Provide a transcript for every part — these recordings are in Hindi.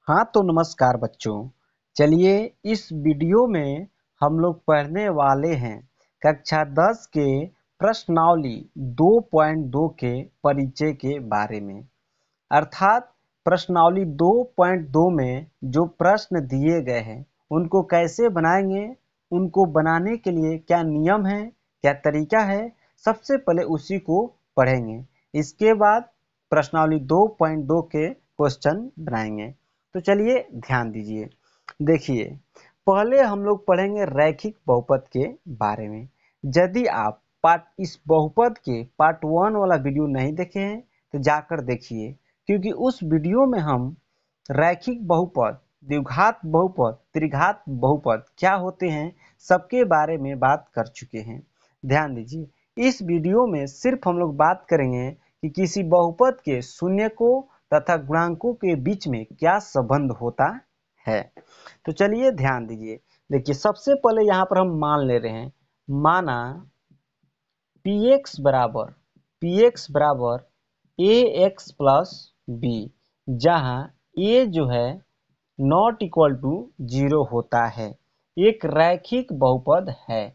हाँ तो नमस्कार बच्चों। चलिए इस वीडियो में हम लोग पढ़ने वाले हैं कक्षा 10 के प्रश्नावली 2.2 के परिचय के बारे में। अर्थात प्रश्नावली 2.2 में जो प्रश्न दिए गए हैं उनको कैसे बनाएंगे, उनको बनाने के लिए क्या नियम है, क्या तरीका है, सबसे पहले उसी को पढ़ेंगे। इसके बाद प्रश्नावली 2.2 के क्वेश्चन बनाएंगे। तो चलिए ध्यान दीजिए। देखिए, पहले हम लोग पढ़ेंगे रैखिक बहुपद के बारे में। यदि आप इस बहुपद के पार्ट 1 वाला वीडियो नहीं देखे हैं तो जाकर देखिए, क्योंकि उस वीडियो में हम रैखिक बहुपद, द्विघात बहुपद, त्रिघात बहुपद क्या होते हैं सबके बारे में बात कर चुके हैं। ध्यान दीजिए, इस वीडियो में सिर्फ हम लोग बात करेंगे कि किसी बहुपद के शून्य को तथा गुणांकों के बीच में क्या संबंध होता है। तो चलिए ध्यान दीजिए। देखिए, सबसे पहले यहाँ पर हम मान ले रहे हैं, माना px बराबर ax प्लस बी, जहाँ a जो है नॉट इक्वल टू 0 होता है। एक रैखिक बहुपद है,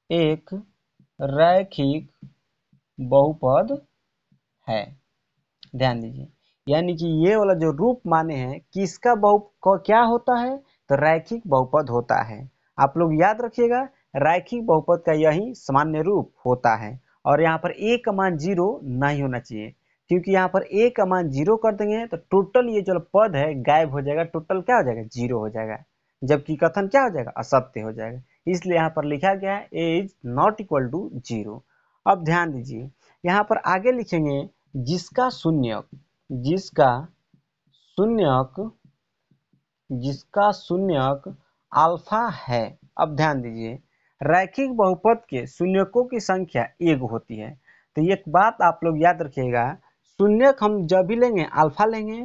एक रैखिक बहुपद है। ध्यान दीजिए, यानी कि ये वाला जो रूप माने हैं किसका क्या होता है, तो रैखिक बहुपद होता है। आप लोग याद रखिएगा, रैखिक बहुपद का यही सामान्य रूप होता है। और यहाँ पर a का मान 0 नहीं होना चाहिए, क्योंकि यहाँ पर a का मान 0 कर देंगे तो टोटल ये जो पद है गायब हो जाएगा, टोटल क्या हो जाएगा, 0 हो जाएगा, जबकि कथन क्या हो जाएगा, असत्य हो जाएगा। इसलिए यहाँ पर लिखा गया है a is not equal to 0। अब ध्यान दीजिए, यहाँ पर आगे लिखेंगे जिसका शून्यक जिसका शून्यक अल्फा है। अब ध्यान दीजिए, रैखिक बहुपद के शून्यकों की संख्या एक होती है। तो एक बात आप लोग याद रखिएगा, शून्यक हम जब भी लेंगे अल्फा लेंगे,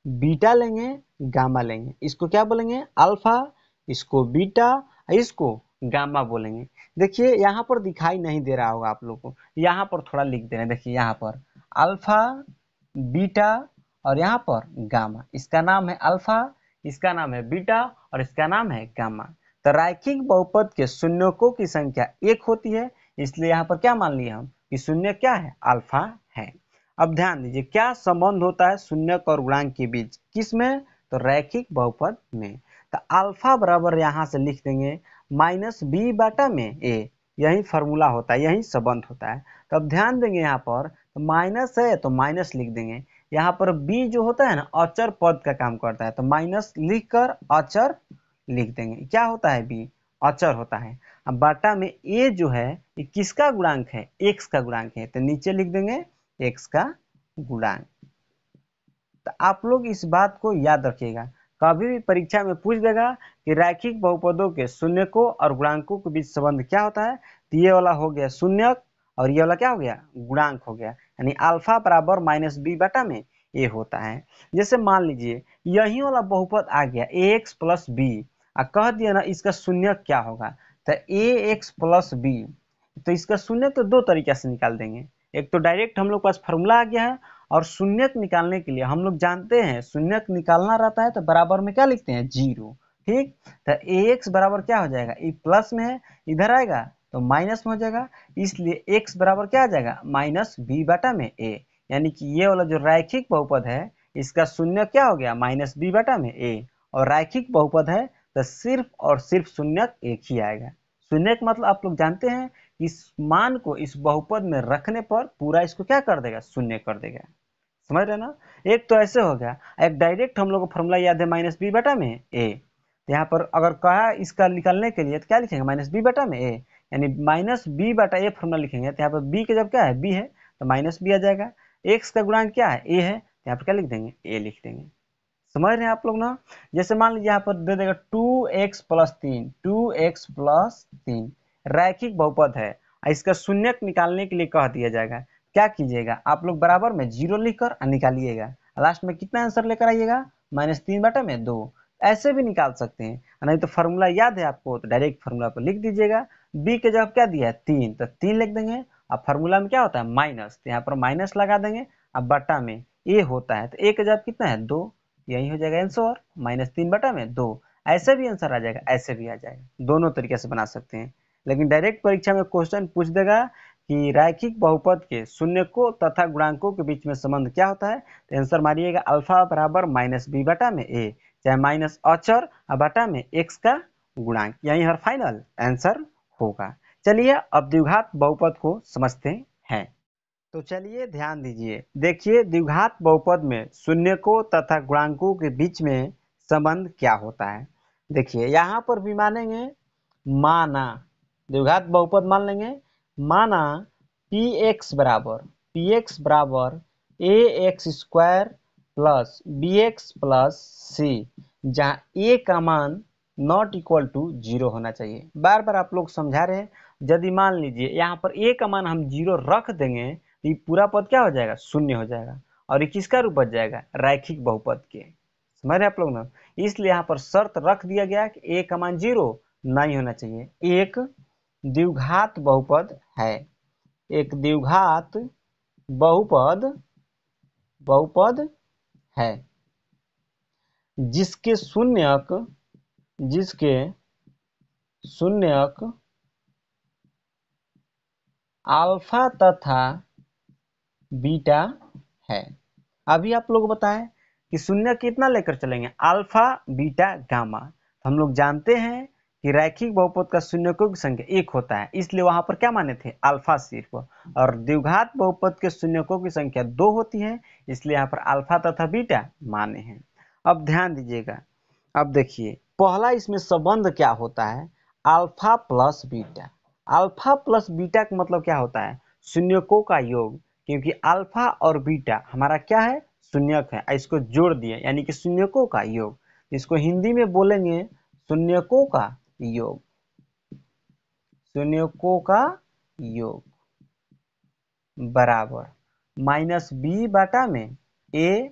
बीटा लेंगे, गामा लेंगे। इसको क्या बोलेंगे, अल्फा, इसको बीटा, इसको गामा बोलेंगे। देखिए यहाँ पर दिखाई नहीं दे रहा होगा आप लोग को, यहाँ पर थोड़ा लिख दे रहे हैं। देखिए यहाँ पर अल्फा, बीटा और यहाँ पर गामा। इसका नाम है अल्फा, इसका नाम है बीटा और इसका नाम है गामा। तो रैखिक बहुपद के शून्यकों की संख्या एक होती है, इसलिए यहाँ पर क्या मान लिया हम कि शून्य क्या है, अल्फा है। अब ध्यान दीजिए, क्या संबंध होता है शून्यक और गुणांक के बीच, किसमें, तो रैखिक बहुपद में। तो अल्फा बराबर यहाँ से लिख देंगे माइनस बी बाटा में ए, यही फॉर्मूला होता है, यही संबंध होता है। तो अब ध्यान देंगे, यहाँ पर तो माइनस है तो माइनस लिख देंगे। यहाँ पर b जो होता है ना, अचर पद का काम करता है, तो माइनस लिख कर अचर लिख देंगे। क्या होता है b, अचर होता है। अब बाटा में a जो है ये किसका गुणांक है, x का गुणांक है, तो नीचे लिख देंगे x का गुणांक। तो आप लोग इस बात को याद रखिएगा, कभी भी परीक्षा में पूछ देगा कि रैखिक बहुपदों के शून्यकों और गुणांकों के बीच संबंध क्या होता है, तो ये वाला हो गया शून्यक और ये वाला क्या हो गया, गुणांक हो गया। यानी अल्फा बराबर माइनस बी बटा में ए होता है। जैसे मान लीजिए यही वाला बहुपद आ गया ax प्लस बी, कह दिया ना इसका शून्यक क्या होगा, तो ax प्लस बी। तो इसका शून्यक तो दो तरीके से निकाल देंगे, एक तो डायरेक्ट हम लोग पास फॉर्मूला आ गया है, और शून्यक निकालने के लिए हम लोग जानते हैं शून्यक निकालना रहता है तो बराबर में क्या लिखते हैं, 0। ठीक, तो ax बराबर क्या हो जाएगा, ये प्लस में है, इधर आएगा तो माइनस में हो जाएगा, इसलिए x बराबर क्या आ जाएगा, माइनस बी बटा में a। यानी कि ये वाला जो रैखिक बहुपद है इसका शून्य क्या हो गया, माइनस बी बटा में a। और रैखिक बहुपद है तो सिर्फ और सिर्फ शून्यक एक ही आएगा। शून्यक मतलब आप लोग जानते हैं, इस मान को इस बहुपद में रखने पर पूरा इसको क्या कर देगा, शून्य कर देगा। समझ रहे ना। एक तो ऐसे हो गया, एक डायरेक्ट हम लोग को फॉर्मूला याद है माइनस बी बटा में ए। तो यहाँ पर अगर कहा इसका निकालने के लिए तो क्या लिखेंगे, माइनस बी बटा में ए, यानी माइनस बी बटा ए फॉर्मूला लिखेंगे। तो यहाँ पर बी के जब क्या है, बी है तो माइनस बी आ जाएगा। एक्स का गुणांक क्या है, ए है, तो यहाँ पर क्या लिख देंगे, ए लिख देंगे। समझ रहे हैं आप लोग ना। जैसे मान लीजिए यहाँ पर दे देगा 2x प्लस 3, 2x प्लस 3 रैखिक बहुपद है, इसका शून्यक निकालने के लिए कह दिया जाएगा। क्या कीजिएगा आप लोग, बराबर में 0 लिखकर निकालिएगा, लास्ट में कितना आंसर लेकर आइएगा, माइनस 3 बटा में 2। ऐसे भी निकाल सकते हैं, नहीं तो फॉर्मूला याद है आपको तो डायरेक्ट फॉर्मूला पर लिख दीजिएगा। बी के जवाब क्या दिया है, 3, तो 3 लिख देंगे। अब फॉर्मूला में क्या होता है, माइनस, तो यहाँ पर माइनस लगा देंगे। अब बटा में ए होता है तो ए का जवाब कितना है 2, यही हो जाएगा आंसर, -3/2। ऐसे भी आंसर आ जाएगा, ऐसे भी आ जाएगा, दोनों तरीके से बना सकते हैं। लेकिन डायरेक्ट परीक्षा में क्वेश्चन पूछ देगा कि रैखिक बहुपद के शून्यकों तथा गुणांकों के बीच में संबंध क्या होता है, तो आंसर मारिएगा अल्फा बराबर -b/a, चाहे माइनस अचर बटा में x का गुणांक, यही हर फाइनल आंसर होगा। चलिए अब द्विघात बहुपद को समझते हैं। तो चलिए ध्यान दीजिए, देखिए द्विघात बहुपद में शून्यकों तथा गुणांकों के बीच में संबंध क्या होता है। देखिए यहाँ पर भी मानेंगे, माना द्विघात बहुपद मान लेंगे, माना px बराबर ax² plus bx plus c, जहाँ a का मान नॉट इक्वल टू 0 होना चाहिए। बार बार आप लोग समझा रहे हैं, यदि मान लीजिए यहाँ पर a का मान हम 0 रख देंगे तो ये पूरा पद क्या हो जाएगा, शून्य हो जाएगा, और ये किसका रूप बच जाएगा, रैखिक बहुपद के। समझ रहे आप लोग ना, इसलिए यहाँ पर शर्त रख दिया गया कि a का मान 0 नहीं होना चाहिए। एक द्विघात बहुपद है, एक द्विघात बहुपद है जिसके शून्यक अल्फा तथा बीटा है। अभी आप लोग बताएं कि शून्य कितना लेकर चलेंगे, अल्फा बीटा गामा। तो हम लोग जानते हैं कि रैखिक बहुपद का शून्यकों की संख्या 1 होता है, इसलिए वहां पर क्या माने थे, अल्फा सिर्फ, और द्विघात बहुपद के शून्यकों की संख्या 2 होती है, इसलिए यहाँ पर अल्फा तथा बीटा माने हैं। अब ध्यान दीजिएगा, अब देखिए पहला इसमें संबंध क्या होता है, alpha plus beta. Alpha plus beta का मतलब क्या होता है, शून्यकों का योग, क्योंकि अल्फा और बीटा हमारा क्या है, शून्यक है, इसको जोड़ दिए यानी कि शून्यकों का योग। इसको हिंदी में बोलेंगे शून्यकों का योग, शून्यकों का योग बराबर -b/में a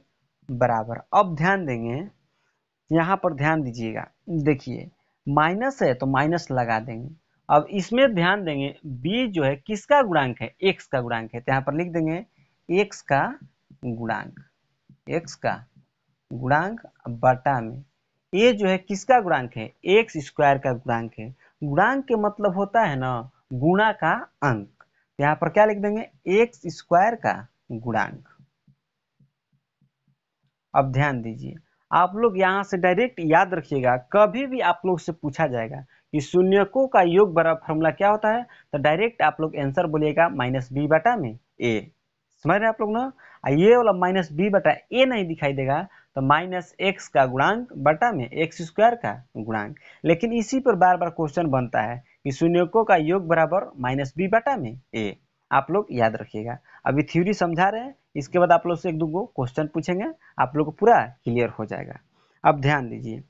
बराबर। अब ध्यान देंगे, यहाँ पर ध्यान दीजिएगा, देखिए माइनस है तो माइनस लगा देंगे। अब इसमें ध्यान देंगे b जो है किसका गुणांक है, x का गुणांक है, तो यहाँ पर लिख देंगे x का गुणांक, x का गुणांक बटा में a जो है किसका गुणांक है, x² का गुणांक है। गुणांक के मतलब होता है ना गुणा का अंक, तो यहाँ पर क्या लिख देंगे, x² का गुणांक। अब ध्यान दीजिए, आप लोग यहाँ से डायरेक्ट याद रखिएगा, कभी भी आप लोग से पूछा जाएगा कि शून्यकों का योग बराबर फॉर्मूला क्या होता है, तो डायरेक्ट आप लोग आंसर बोलिएगा -b/में a। समझ रहे आप लोग ना, ये वाला -b/a नहीं दिखाई देगा तो -x का गुणांक बटा में x² का गुणांक। लेकिन इसी पर बार बार क्वेश्चन बनता है कि शून्यकों का योग बराबर -b/में a, आप लोग याद रखिएगा। अभी थ्योरी समझा रहे हैं, इसके बाद आप लोग से एक दो क्वेश्चन पूछेंगे, आप लोग को पूरा क्लियर हो जाएगा। अब ध्यान दीजिए,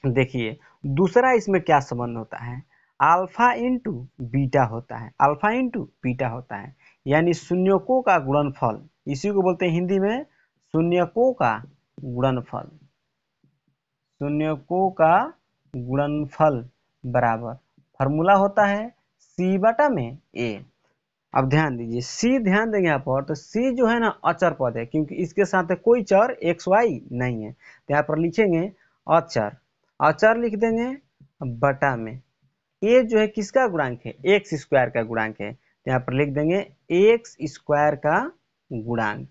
देखिए दूसरा इसमें क्या संबंध होता है, अल्फा इंटू बीटा होता है, अल्फा इंटू बीटा होता है, यानी शून्यकों का गुणनफल, इसी को बोलते हैं हिंदी में शून्यकों का गुणनफल, शून्यकों का गुणनफल बराबर फॉर्मूला होता है c/में a। अब ध्यान दीजिए, c ध्यान देंगे यहाँ पर, तो c जो है ना अचर पद है, क्योंकि इसके साथ कोई चर x y नहीं है, तो यहाँ पर लिखेंगे अचर, अचर लिख देंगे बटा में a जो है किसका गुणांक है, x² का गुणांक है, तो यहाँ पर लिख देंगे x² का गुणांक।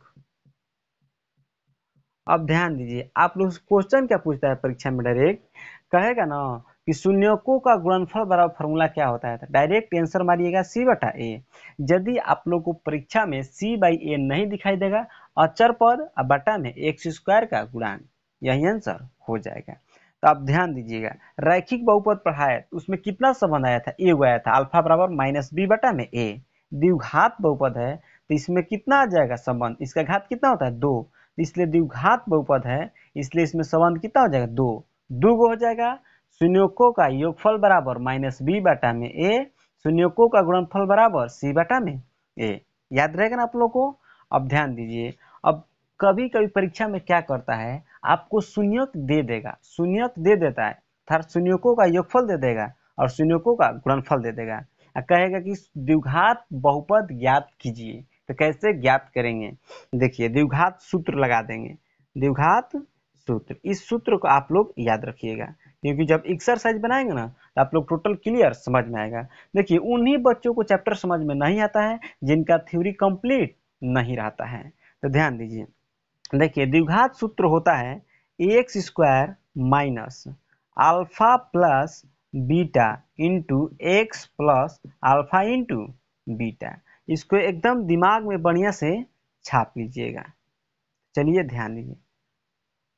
अब ध्यान दीजिए, आप लोग क्वेश्चन क्या पूछता है परीक्षा में, डायरेक्ट कहेगा ना कि शून्यकों का गुणनफल बराबर फॉर्मूला क्या होता है, डायरेक्ट आंसर मारिएगा c/a। यदि आप लोग को परीक्षा में c/a नहीं दिखाई देगा, अचर पद बटा में x² का गुणांक, यही आंसर हो जाएगा। तो आप ध्यान दीजिएगा, रैखिक बहुपद पढ़ाया उसमें कितना संबंध आया था, a आया था, अल्फा बराबर -b/में a। द्विघात बहुपद है तो इसमें कितना आ जाएगा संबंध, इसका घात कितना होता है 2, इसलिए द्विघात बहुपद है, इसलिए इसमें संबंध कितना हो जाएगा 2, 2 हो जाएगा। शून्यकों का योगफल बराबर -b/में a, शून्यकों का गुणनफल बराबर c/में a। याद रहेगा ना आप लोगों को। अब ध्यान दीजिए, अब कभी कभी परीक्षा में क्या करता है, आपको शून्यक दे देगा, शून्यक दे देता है, अर्थात शून्यकों का योगफल दे देगा और शून्यकों का गुणनफल दे देगा, कहेगा कि द्विघात बहुपद ज्ञात कीजिए, तो कैसे ज्ञात करेंगे? देखिए द्विघात सूत्र लगा देंगे, द्विघात सूत्र, इस सूत्र को आप लोग याद रखिएगा, क्योंकि जब एक्सरसाइज बनाएंगे ना तो आप लोग टोटल क्लियर समझ में आएगा। देखिए उन्हीं बच्चों को चैप्टर समझ में नहीं आता है जिनका थ्योरी कंप्लीट नहीं रहता है, तो ध्यान दीजिए। देखिए द्विघात सूत्र होता है x square minus alpha plus beta into x plus alpha into beta. इसको एकदम दिमाग में बढ़िया से छाप लीजिएगा। चलिए ध्यान दीजिए,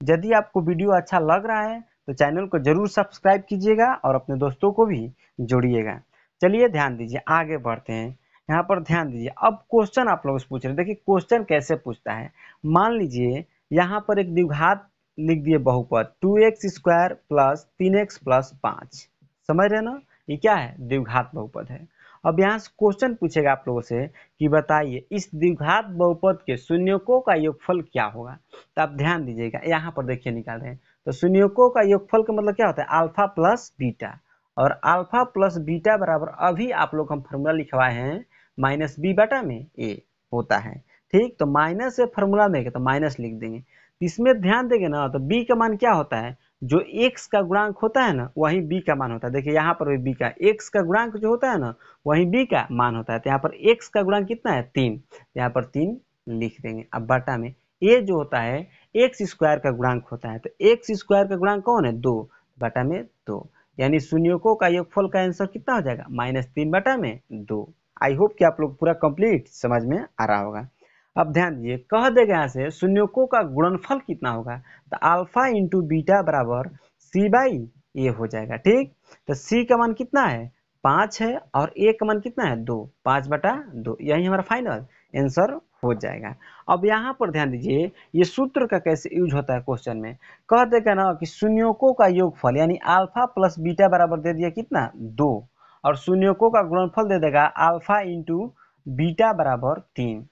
यदि आपको वीडियो अच्छा लग रहा है तो चैनल को जरूर सब्सक्राइब कीजिएगा और अपने दोस्तों को भी जोड़िएगा। चलिए ध्यान दीजिए, आगे बढ़ते हैं। यहाँ पर ध्यान दीजिए, अब क्वेश्चन आप लोग से पूछ रहे हैं। देखिए क्वेश्चन कैसे पूछता है, मान लीजिए यहाँ पर एक द्विघात लिख दिए बहुपद 2x square plus 3x plus 5, समझ रहे ना, ये क्या है? द्विघात बहुपद है। अब यहाँ से क्वेश्चन पूछेगा आप लोगों से कि बताइए इस द्विघात बहुपद के शून्यकों का योगफल क्या होगा। तो आप ध्यान दीजिएगा, यहाँ पर देखिए निकाल रहे हैं, तो शून्यकों का योगफल का मतलब क्या होता है? अल्फा प्लस बीटा, और अल्फा प्लस बीटा बराबर अभी आप लोग हम फॉर्मूला लिखवाए हैं माइनस बी बटा में ए होता है। ठीक, तो माइनस से फॉर्मूला में तो माइनस लिख देंगे। इसमें ध्यान देंगे ना तो बी का मान क्या होता है? जो x का गुणांक होता है ना वही b का मान होता है। देखिए यहाँ पर भी b का, x का गुणांक जो होता है ना वही b का मान होता है। तो यहाँ पर x का गुणांक कितना है? 3, यहाँ पर 3 लिख देंगे। अब बटा में a जो होता है एक्स स्क्वायर का गुणांक होता है, तो एक्स स्क्वायर का गुणांक कौन है? 2, बटा में 2, यानी शून्यकों का योगफल का आंसर कितना हो जाएगा? -3 बटा में 2। आई होप कि आप लोग पूरा कंप्लीट समझ में आ रहा होगा। अब ध्यान दीजिए, कह देगा यहाँ से शून्यकों का गुणनफल कितना होगा, तो अल्फा इंटू बीटा बराबर सी बाई ए हो जाएगा। ठीक, तो सी का मान कितना है? 5 है, और ए का मान कितना है? 2, 5 बटा 2, यही हमारा फाइनल आंसर हो जाएगा। अब यहाँ पर ध्यान दीजिए, ये सूत्र का कैसे यूज होता है क्वेश्चन में। कह देगा ना कि शून्यकों का योगफल यानी अल्फा प्लस बीटा बराबर दे दिया कितना? 2, और शून्यकों का गुणनफल दे देगा अल्फा इंटू बीटा बराबर 3।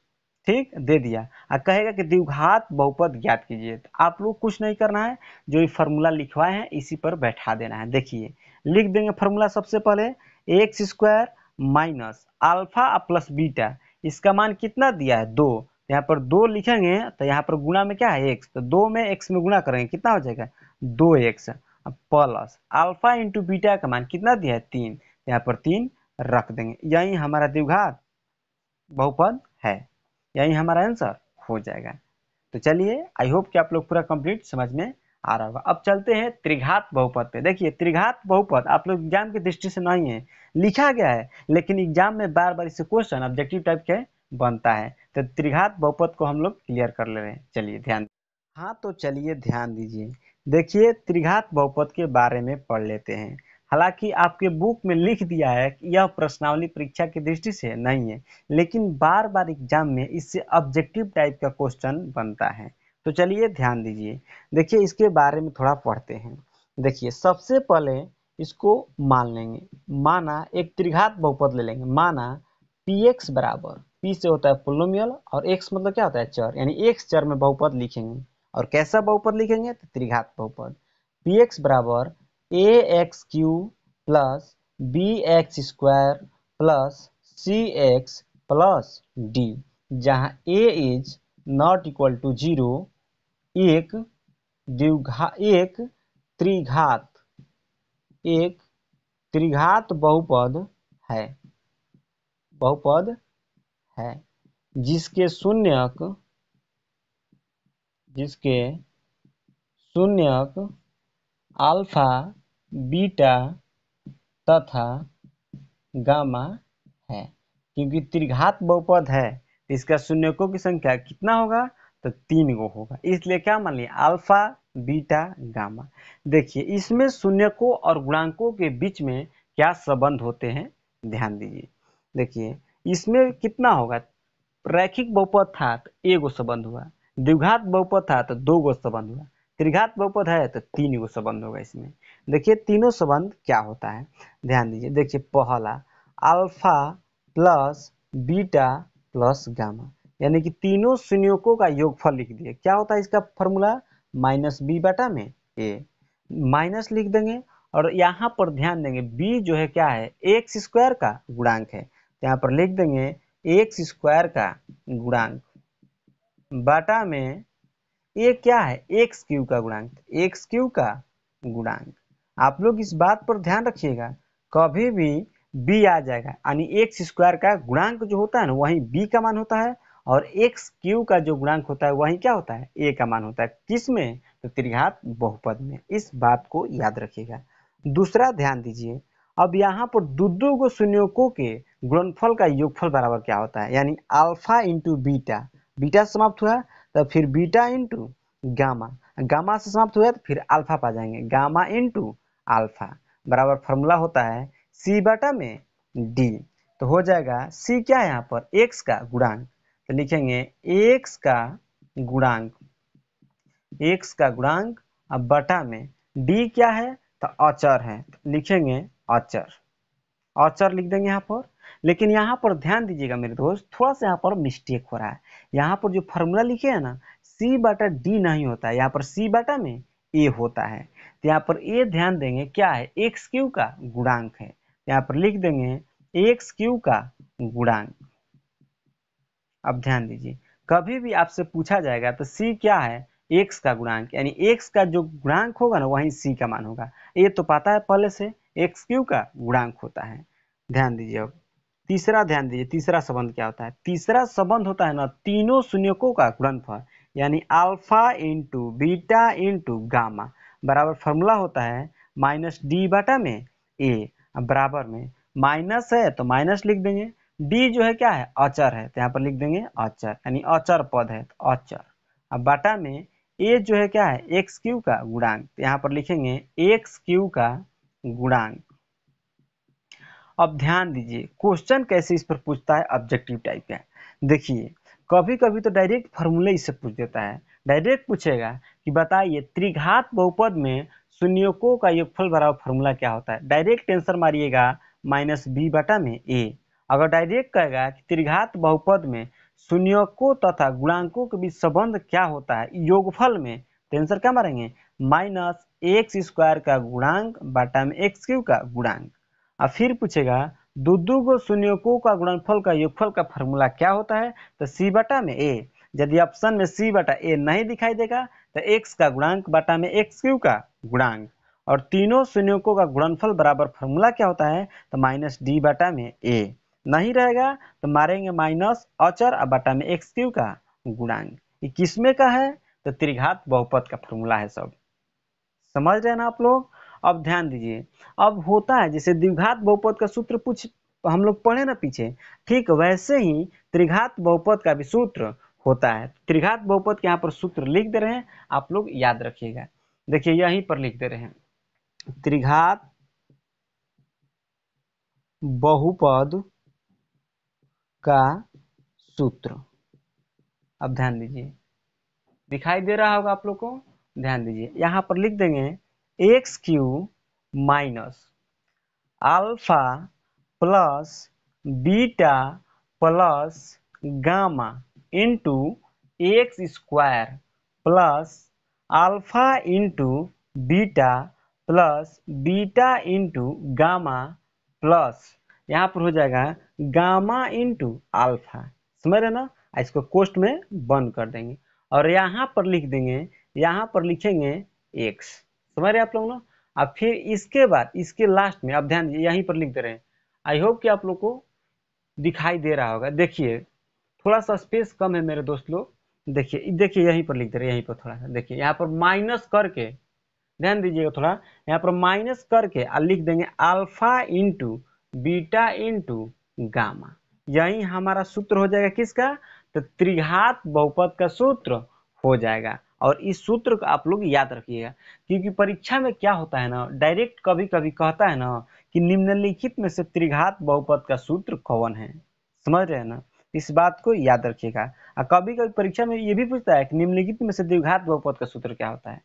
ठीक, दे दिया, और कहेगा कि द्विघात बहुपद ज्ञात कीजिए। तो आप लोग कुछ नहीं करना है, जो ये फॉर्मूला लिखवाए हैं इसी पर बैठा देना है। देखिए लिख देंगे फॉर्मूला, सबसे पहले x square minus alpha plus beta, इसका मान कितना दिया है? 2, यहाँ पर 2 लिखेंगे तो यहाँ पर गुणा में क्या है? एक्स, तो 2 में एक्स में गुणा करेंगे कितना हो जाएगा? 2x plus alpha into beta का मान कितना दिया है? 3, यहाँ पर 3 रख देंगे। यही हमारा द्विघात बहुपद है, यही हमारा आंसर हो जाएगा। तो चलिए आई होप कि आप लोग पूरा कंप्लीट समझ में आ रहा होगा। अब चलते हैं त्रिघात बहुपद पे। देखिए त्रिघात बहुपद आप लोग एग्जाम की दृष्टि से नहीं है, लिखा गया है, लेकिन एग्जाम में बार बार इससे क्वेश्चन ऑब्जेक्टिव टाइप के बनता है। तो त्रिघात बहुपद को हम लोग क्लियर कर ले रहे हैं। चलिए ध्यान, हाँ तो चलिए ध्यान दीजिए। देखिए त्रिघात बहुपद के बारे में पढ़ लेते हैं। हालांकि आपके बुक में लिख दिया है कि यह प्रश्नावली परीक्षा की दृष्टि से नहीं है, लेकिन बार बार एग्जाम में इससे ऑब्जेक्टिव टाइप का क्वेश्चन बनता है। तो चलिए ध्यान दीजिए, देखिए इसके बारे में थोड़ा पढ़ते हैं। देखिए सबसे पहले इसको मान लेंगे, माना एक त्रिघात बहुपद ले लेंगे। माना पी एक्स बराबर, पी से होता है पोलिनोमियल और एक्स मतलब क्या होता है? चर, यानी एक्स चर में बहुपद लिखेंगे। और कैसा बहुपद लिखेंगे? तो त्रिघात बहुपद। पी एक्स बराबर A X cube plus B X square plus C X plus D, जहाँ A is not equal to 0, एक एक त्रिघात एक त्रिघात है बहुपद है जिसके शून्यक अल्फा बीटा तथा गामा है। क्योंकि त्रिघात बहुपद है तो इसका शून्यकों की संख्या कितना होगा? तो 3 गो होगा, इसलिए क्या मान लिया? Alpha beta gamma. देखिए इसमें शून्यकों और गुणांकों के बीच में क्या संबंध होते हैं, ध्यान दीजिए। देखिए इसमें कितना होगा? रैखिक बहुपद था तो एगो संबंध हुआ, द्विघात बहुपद था तो 2 गो संबंध हुआ, त्रिघात बहुपद है तो 3 गो संबंध होगा इसमें। देखिए तीनों संबंध क्या होता है, ध्यान दीजिए। देखिए पहला alpha plus beta plus gamma, यानी कि तीनों शून्यकों का योगफल लिख दिए। क्या होता है इसका फॉर्मूला? माइनस बी बटा में ए, माइनस लिख देंगे। और यहाँ पर ध्यान देंगे बी जो है क्या है? एक्स स्क्वायर का गुणांक है, तो यहाँ पर लिख देंगे एक्स स्क्वायर का गुणांक बटा में ये क्या है, एक्स क्यू का गुणांक, एक्स क्यू का गुणांक। आप लोग इस बात पर ध्यान रखिएगा, कभी भी बी आ जाएगा यानी एक्स स्क्वायर का गुणांक जो होता है ना वहीं बी का मान होता है, और एक्स क्यू का जो गुणांक होता है वहीं क्या होता है, ए का मान होता है। किस में, तो त्रिघात बहुपद में। इस बात को याद रखिएगा। दूसरा ध्यान दीजिए, अब यहाँ पर दो गो शून्यकों के गुणनफल का योगफल बराबर क्या होता है, यानी अल्फा इंटू बीटा, बीटा समाप्त हुआ तो फिर बीटा इंटू गामा, गामा से समाप्त हुआ तो फिर अल्फा पा जाएंगे, गामा इंटू अल्फा बराबर फॉर्मूला होता है सी बटा में डी। तो हो जाएगा सी क्या है यहाँ पर, एक्स का गुणांक, तो लिखेंगे एक्स का गुणांक, एक्स का गुणांक, अब बटा में डी क्या है, तो अचर है, तो लिखेंगे अचर, अचर लिख देंगे यहाँ पर। लेकिन यहाँ पर ध्यान दीजिएगा मेरे दोस्त, थोड़ा सा यहाँ पर मिस्टेक हो रहा है। यहाँ पर जो फॉर्मूला लिखे है ना, सी बटा डी नहीं होता है, यहाँ पर सी बटा में ए होता है। तो यहाँ पर ए ध्यान देंगे क्या है, एक्स क्यू का गुणांक है, यहाँ पर लिख देंगे एक्स क्यू का गुणांक। अब ध्यान दीजिए, कभी भी आपसे पूछा जाएगा तो सी क्या है, एक्स का गुणांक, यानी एक्स का जो गुणांक होगा ना वहीं सी का मान होगा। ये तो पता है पहले से, एक्स क्यू का गुणांक होता है। ध्यान दीजिए, अब तीसरा ध्यान दीजिए, तीसरा संबंध क्या होता है, तीसरा संबंध होता है ना तीनों शून्यकों का गुणनफल, यानी alpha into beta into gamma बराबर फॉर्मूला होता है माइनस डी बटा में ए, बराबर में माइनस है तो माइनस लिख देंगे, डी जो है क्या है, अचर है, तो यहाँ पर लिख देंगे अचर, यानी अचर पद है तो अचर। अब बटा में ए जो है क्या है, एक्स क्यू का गुणांक, तो यहाँ पर लिखेंगे एक्स क्यू का गुणांक। अब ध्यान दीजिए, क्वेश्चन कैसे इस पर पूछता है, ऑब्जेक्टिव टाइप का। देखिए कभी कभी तो डायरेक्ट फॉर्मूले इससे पूछ देता है, डायरेक्ट पूछेगा कि बताइए त्रिघात बहुपद में शून्यकों का योगफल बराबर फॉर्मूला क्या होता है। डायरेक्ट आंसर मारिएगा माइनस बी बटा में ए। अगर डायरेक्ट कहेगा कि त्रिघात बहुपद में शून्यकों तथा गुणांकों के बीच संबंध क्या होता है योगफल में, तो आंसर क्या मारेंगे, माइनस एक्स स्क्वायर का गुणांक बटा में एक्स क्यू का गुणांक। अब फिर पूछेगा दो गो शून्यकों का गुणनफल का योगफल का फॉर्मूला क्या होता है, तो सी बटा में ए। यदि ऑप्शन में सी बटा ए नहीं दिखाई देगा तो एक्स का गुणांक बटा में एक्स क्यू का गुणांक, और तीनों शून्यकों का गुणनफल बराबर फॉर्मूला क्या होता है, तो माइनस डी बटा में ए। नहीं रहेगा तो मारेंगे माइनस अचर और बटा में एक्स क्यू का गुणांक। ये किसमें का है, तो त्रिघात बहुपद का फॉर्मूला है। सब समझ रहे हैं ना आप लोग। अब ध्यान दीजिए, अब होता है जैसे द्विघात बहुपद का सूत्र पूछ हम लोग पढ़े ना पीछे, ठीक वैसे ही त्रिघात बहुपद का भी सूत्र होता है। त्रिघात बहुपद के यहाँ पर सूत्र लिख दे रहे हैं, आप लोग याद रखिएगा। देखिए यहीं पर लिख दे रहे हैं, त्रिघात बहुपद का सूत्र। अब ध्यान दीजिए, दिखाई दे रहा होगा आप लोग को, ध्यान दीजिए यहाँ पर लिख देंगे x Q minus alpha plus beta plus gamma into x square plus alpha into beta plus beta into gamma plus यहाँ पर हो जाएगा गामा इंटू अल्फा। समझ रहे ना, इसको कोष्ठ में बंद कर देंगे और यहाँ पर लिख देंगे, यहाँ पर लिखेंगे एक्स। समझ रहे आप लोग ना। अब फिर इसके बाद इसके लास्ट में अब ध्यान दीजिए यहीं पर लिख दे रहे हैं। आई होप कि आप लोग को दिखाई दे रहा होगा। देखिए थोड़ा सा स्पेस कम है मेरे दोस्त लोग, देखिए देखिए यहीं पर लिख दे रहे हैं, यहीं पर थोड़ा सा देखिए यहाँ पर माइनस करके, ध्यान दीजिएगा थोड़ा, यहाँ पर माइनस करके लिख देंगे alpha into beta into gamma. यही हमारा सूत्र हो जाएगा किसका, तो त्रिघात बहुपद का सूत्र हो जाएगा। और इस सूत्र को आप लोग याद रखिएगा, क्योंकि परीक्षा में क्या होता है ना, डायरेक्ट कभी कभी कहता है ना कि निम्नलिखित में से त्रिघात बहुपद का सूत्र कौन है। समझ रहे हैं ना, इस बात को याद रखिएगा। और कभी कभी परीक्षा में ये भी पूछता है कि निम्नलिखित में से द्विघात बहुपद का सूत्र क्या होता है।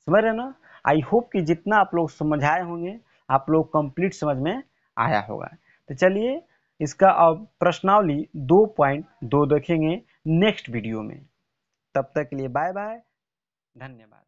समझ रहे ना। आई होप कि जितना आप लोग समझाए होंगे आप लोग कंप्लीट समझ में आया होगा। तो चलिए इसका अब प्रश्नावली 2.2 देखेंगे नेक्स्ट वीडियो में। तब तक के लिए बाय बाय, धन्यवाद।